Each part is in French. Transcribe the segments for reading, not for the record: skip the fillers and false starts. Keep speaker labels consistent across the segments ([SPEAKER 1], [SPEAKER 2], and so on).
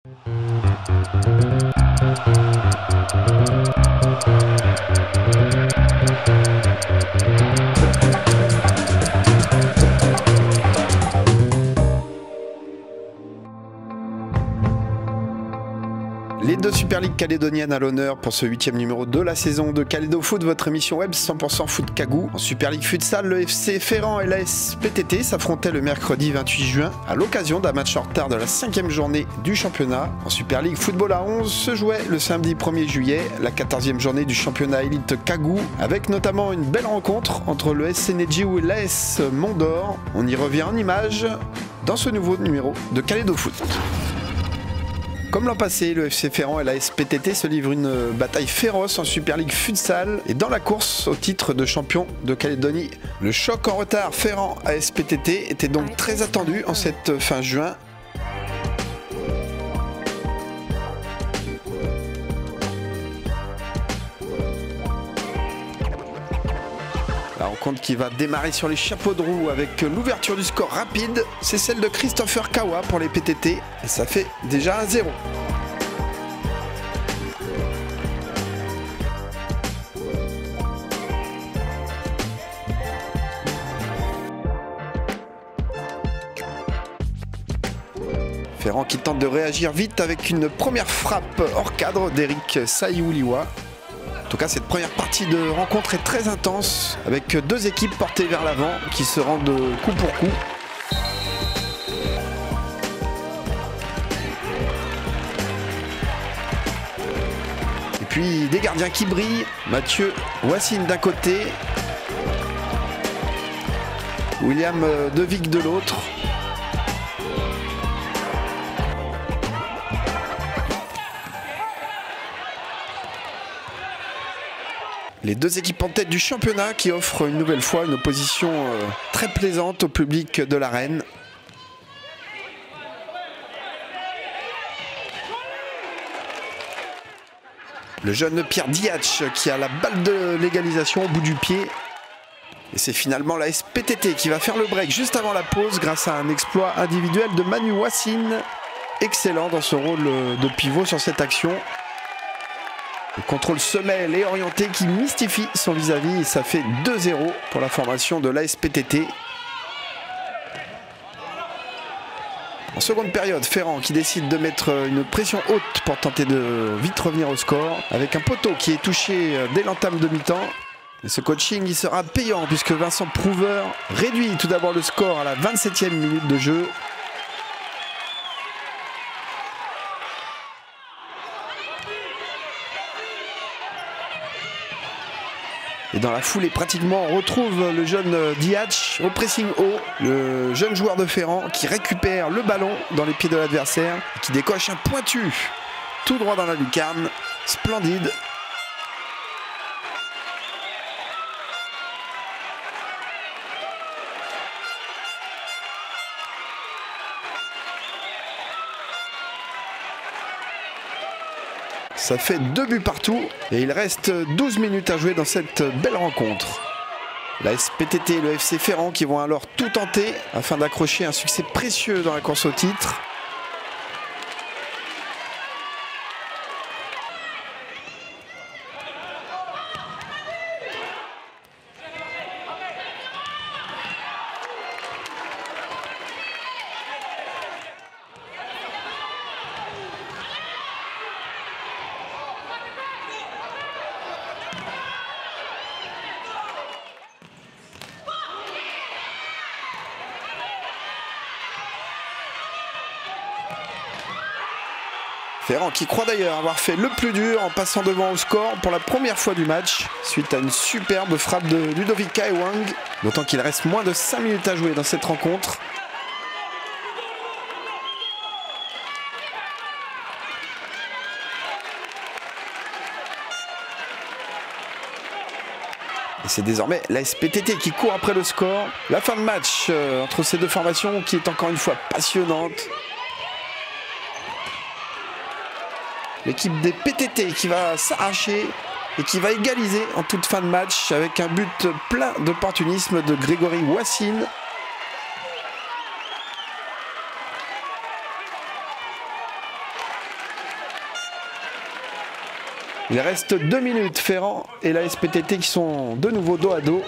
[SPEAKER 1] Les deux Super League calédoniennes à l'honneur pour ce 8e numéro de la saison de Calédo Foot, votre émission web 100% foot Cagou. En Super League Futsal, le FC Ferrand et l'AS PTT s'affrontaient le mercredi 28 juin à l'occasion d'un match en retard de la 5e journée du championnat. En Super League Football à 11 se jouait le samedi 1er juillet, la 14e journée du championnat élite Cagou, avec notamment une belle rencontre entre le SC Nedjiou et l'AS Mont-d'Or. On y revient en images dans ce nouveau numéro de Calédo Foot. Comme l'an passé, le FC Ferrand et la SPTT se livrent une bataille féroce en Super League Futsal et dans la course au titre de champion de Calédonie. Le choc en retard Ferrand-ASPTT était donc très attendu en cette fin juin. La rencontre qui va démarrer sur les chapeaux de roue avec l'ouverture du score rapide, c'est celle de Christopher Kawa pour les PTT et ça fait déjà 1-0. Ferrand qui tente de réagir vite avec une première frappe hors cadre d'Eric Saïouliwa. En tout cas, cette première partie de rencontre est très intense, avec deux équipes portées vers l'avant qui se rendent coup pour coup. Et puis des gardiens qui brillent, Mathieu Wassine d'un côté, William Devic de l'autre. Les deux équipes en tête du championnat qui offrent une nouvelle fois une opposition très plaisante au public de l'arène. Le jeune Pierre Diatch qui a la balle de l'égalisation au bout du pied. Et c'est finalement la SPTT qui va faire le break juste avant la pause grâce à un exploit individuel de Manu Wassine. Excellent dans ce rôle de pivot sur cette action. Le contrôle semelle et orienté qui mystifie son vis-à-vis et ça fait 2-0 pour la formation de l'ASPTT. En seconde période, Ferrand qui décide de mettre une pression haute pour tenter de vite revenir au score avec un poteau qui est touché dès l'entame de mi-temps. Et ce coaching il sera payant puisque Vincent Prouveur réduit tout d'abord le score à la 27e minute de jeu. Et dans la foulée, pratiquement, on retrouve le jeune Diatch au pressing haut, le jeune joueur de Ferrand qui récupère le ballon dans les pieds de l'adversaire, qui décoche un pointu tout droit dans la lucarne. Splendide. Ça fait 2 buts partout et il reste 12 minutes à jouer dans cette belle rencontre. La SPTT et le FC Ferrand qui vont alors tout tenter afin d'accrocher un succès précieux dans la course au titre. Ferrand qui croit d'ailleurs avoir fait le plus dur en passant devant au score pour la première fois du match suite à une superbe frappe de Ludovic Kaewang, d'autant qu'il reste moins de 5 minutes à jouer dans cette rencontre. Et c'est désormais la SPTT qui court après le score. La fin de match entre ces deux formations qui est encore une fois passionnante. L'équipe des PTT qui va s'arracher et qui va égaliser en toute fin de match avec un but plein d'opportunisme de Grégory Wassine. Il reste 2 minutes. Ferrand et la SPTT qui sont de nouveau dos à dos.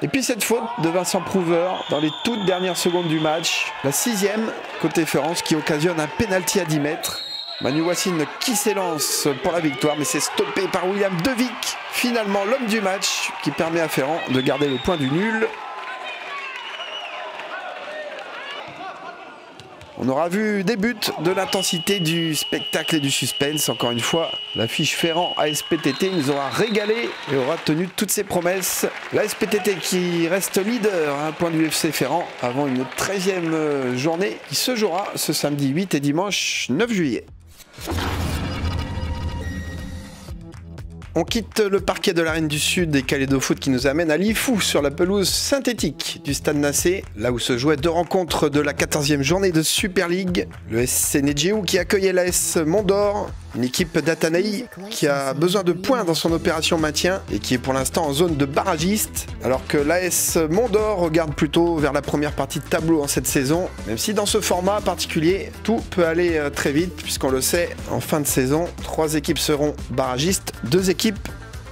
[SPEAKER 1] Et puis cette faute de Vincent Prouver dans les toutes dernières secondes du match. La 6e côté Ferrand qui occasionne un pénalty à 10 mètres. Manu Wassine qui s'élance pour la victoire, mais c'est stoppé par William Devic. Finalement l'homme du match qui permet à Ferrand de garder le point du nul. On aura vu des buts, de l'intensité, du spectacle et du suspense. Encore une fois, l'affiche Ferrand ASPTT nous aura régalé et aura tenu toutes ses promesses. La SPTT qui reste leader à un point du FC Ferrand avant une 13e journée qui se jouera ce samedi 8 et dimanche 9 juillet. On quitte le parquet de l'Arène du Sud et Calédo Foot qui nous amène à Lifou sur la pelouse synthétique du Stade Nacé, là où se jouaient 2 rencontres de la 14e journée de Super League. Le SC Nedjéou qui accueillait l'AS Mont-d'Or, une équipe d'Atanaï qui a besoin de points dans son opération maintien et qui est pour l'instant en zone de barragiste, alors que l'AS Mont-d'Or regarde plutôt vers la première partie de tableau en cette saison, même si dans ce format particulier, tout peut aller très vite, puisqu'on le sait, en fin de saison, 3 équipes seront barragistes, 2 équipes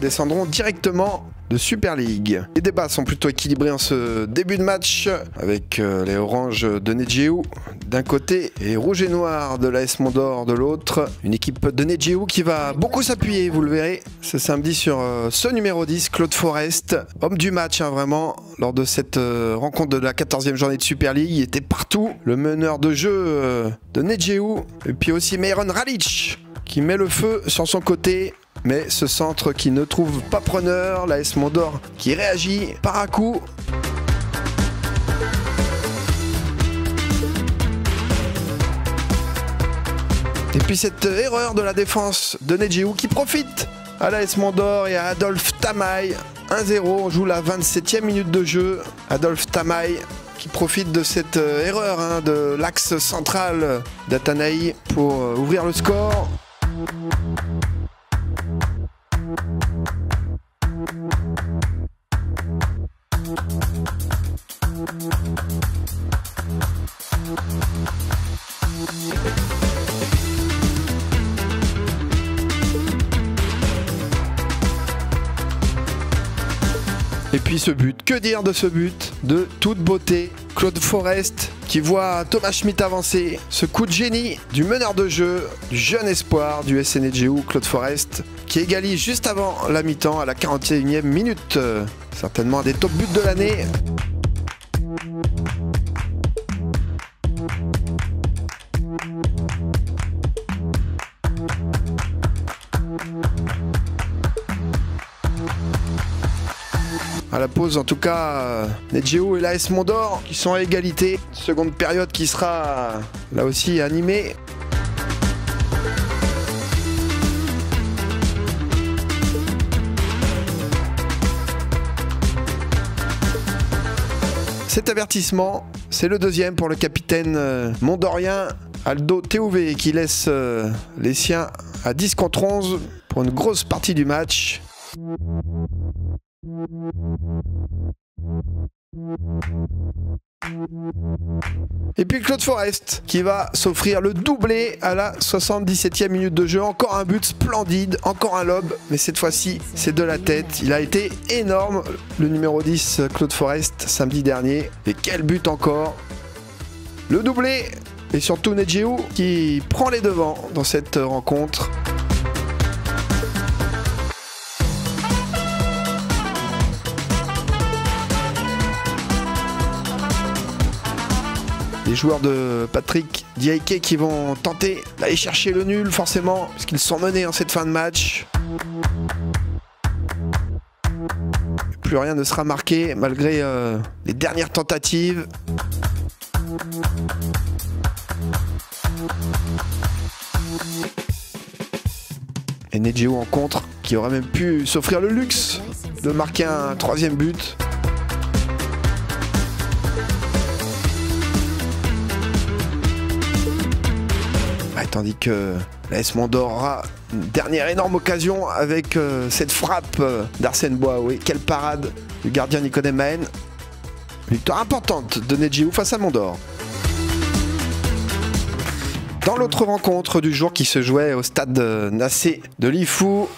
[SPEAKER 1] descendront directement de Super League. Les débats sont plutôt équilibrés en ce début de match, avec les oranges de Nedjéou d'un côté et rouge et noir de l'AS Mont-d'Or de l'autre. Une équipe de Nedjéou qui va beaucoup s'appuyer, vous le verrez, ce samedi sur ce numéro 10, Claude Forest, homme du match vraiment, lors de cette rencontre de la 14e journée de Super League. Il était partout, le meneur de jeu de Nedjéou, et puis aussi Meiron Ralic qui met le feu sur son côté. Mais ce centre qui ne trouve pas preneur, l'AS Mont-d'Or qui réagit par à coup. Et puis cette erreur de la défense de Nedjéou qui profite à l'AS Mont-d'Or et à Adolphe Tamaï. 1-0, on joue la 27e minute de jeu. Adolphe Tamaï qui profite de cette erreur de l'axe central d'Atanaï pour ouvrir le score. Et puis ce but, que dire de ce but de toute beauté? Claude Forest qui voit Thomas Schmitt avancer, ce coup de génie du meneur de jeu, du jeune espoir du SC Nedjéou, Claude Forest, qui égalise juste avant la mi-temps à la 41e minute. Certainement un des top buts de l'année. À la pause, en tout cas, Nedjéou et l'AS Mont-d'Or qui sont à égalité. Seconde période qui sera là aussi animée. Cet avertissement, c'est le deuxième pour le capitaine mondorien Aldo Théouvé qui laisse les siens à 10 contre 11 pour une grosse partie du match. Et puis Claude Forest qui va s'offrir le doublé à la 77e minute de jeu. Encore un but splendide, encore un lob, mais cette fois-ci c'est de la tête. Il a été énorme le numéro 10 Claude Forest samedi dernier. Et quel but encore! Le doublé et surtout Nedjéou qui prend les devants dans cette rencontre. Les joueurs de Patrick Diaike qui vont tenter d'aller chercher le nul forcément, puisqu'ils sont menés en cette fin de match. Plus rien ne sera marqué malgré les dernières tentatives. Et Nedjéou en contre, qui aurait même pu s'offrir le luxe de marquer un 3e but. Tandis que l'AS Mont-d'Or aura une dernière énorme occasion avec cette frappe d'Arsène Boaoué. Quelle parade du gardien Nicodème Mahen. Victoire importante de Nedjéou face à Mont-d'Or. Dans l'autre rencontre du jour qui se jouait au stade Nassé de Lifou,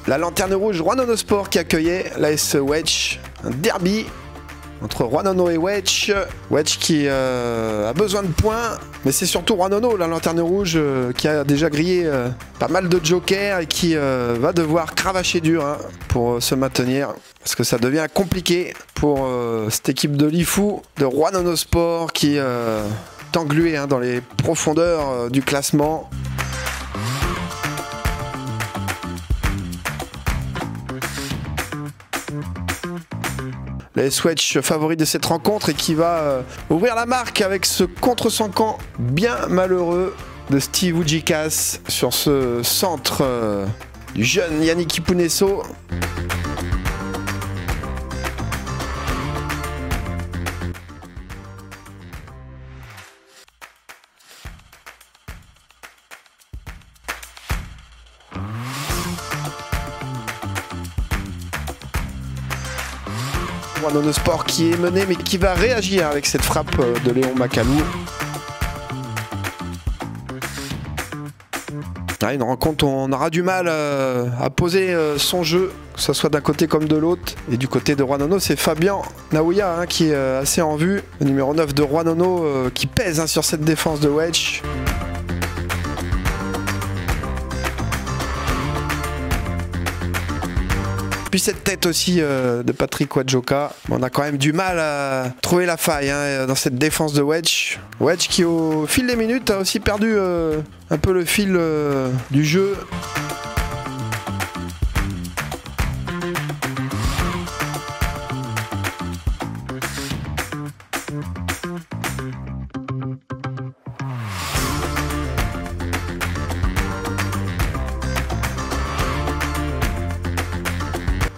[SPEAKER 1] la Lanterne Rouge Rouen Sport qui accueillait l'AS Wetzch, un derby entre Rouen et Wetzch. Wetzch qui a besoin de points, mais c'est surtout Rouen, la Lanterne Rouge, qui a déjà grillé pas mal de jokers et qui va devoir cravacher dur pour se maintenir, parce que ça devient compliqué pour cette équipe de Lifou, de Rouen Sport qui englué dans les profondeurs du classement. L'AS Wetzch favori de cette rencontre et qui va ouvrir la marque avec ce contre-5 bien malheureux de Steve Oujikas sur ce centre du jeune Yannick Ipunesso. Rouen Sport qui est mené mais qui va réagir avec cette frappe de Léon Macalou. Une rencontre où on aura du mal à poser son jeu, que ce soit d'un côté comme de l'autre. Et du côté de Rouen, c'est Fabien Naouya qui est assez en vue. Le numéro 9 de Rouen qui pèse sur cette défense de Wetzch. Puis cette tête aussi de Patrick Wadjoka. On a quand même du mal à trouver la faille dans cette défense de Wetzch. Wetzch qui au fil des minutes a aussi perdu un peu le fil du jeu.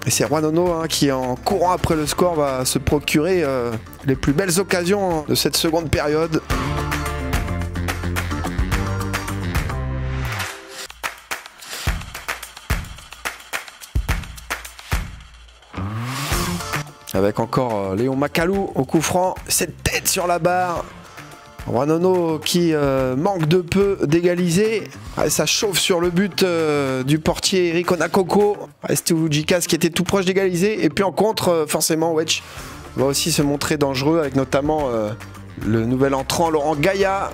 [SPEAKER 1] Et c'est Rouen qui, en courant après le score, va se procurer les plus belles occasions de cette seconde période. Avec encore Léon Macalou au coup franc, cette tête sur la barre. Rouen qui manque de peu d'égaliser. Ça chauffe sur le but du portier Eric Onakoko. Steve Oujikas qui était tout proche d'égaliser. Et puis en contre, forcément, Wetzch va aussi se montrer dangereux avec notamment le nouvel entrant Laurent Gaïa.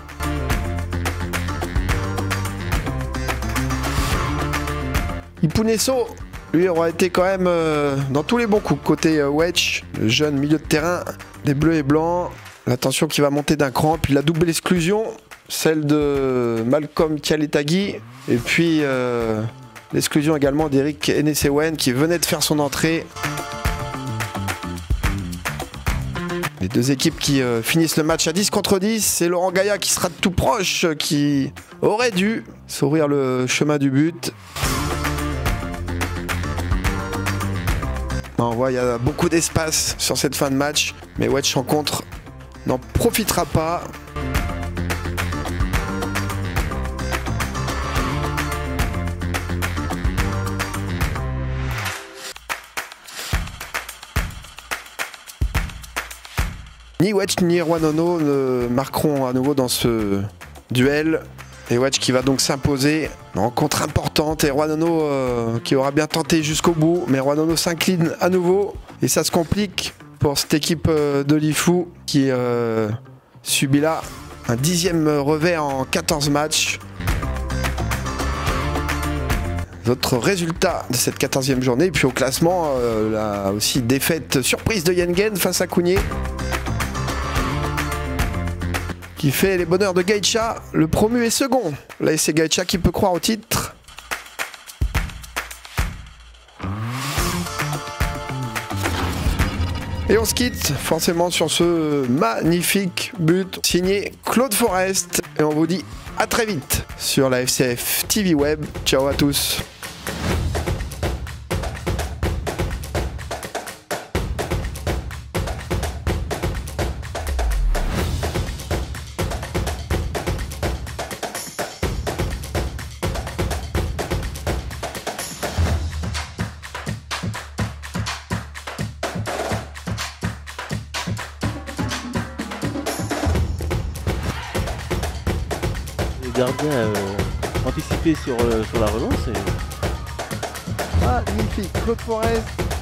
[SPEAKER 1] Ipunesso, lui, aura été quand même dans tous les bons coups. Côté Wetzch, le jeune milieu de terrain des Bleus et Blancs. L'attention qui va monter d'un cran, puis la double exclusion, celle de Malcolm Kialetagi, et puis l'exclusion également d'Eric Enesewen qui venait de faire son entrée. Les deux équipes qui finissent le match à 10 contre 10, c'est Laurent Gaïa qui sera tout proche, qui aurait dû s'ouvrir le chemin du but. On voit il y a beaucoup d'espace sur cette fin de match, mais Wetzch en contre n'en profitera pas. Ni Wetzch ni Rouen ne marqueront à nouveau dans ce duel. Et Wetzch qui va donc s'imposer. Rencontre importante et Rouen qui aura bien tenté jusqu'au bout. Mais Rouen s'incline à nouveau et ça se complique pour cette équipe de Lifou qui subit là un 10e revers en 14 matchs. D'autres résultats de cette 14e journée. Et puis au classement, là aussi défaite surprise de Yengen face à Kounié, qui fait les bonheurs de Gaïcha, le promu et second. Là c'est Gaïcha qui peut croire au titre. Et on se quitte forcément sur ce magnifique but signé Claude Forest. Et on vous dit à très vite sur la FCF TV Web. Ciao à tous.
[SPEAKER 2] gardien anticipé sur la relance.
[SPEAKER 3] Magnifique, Claude Forest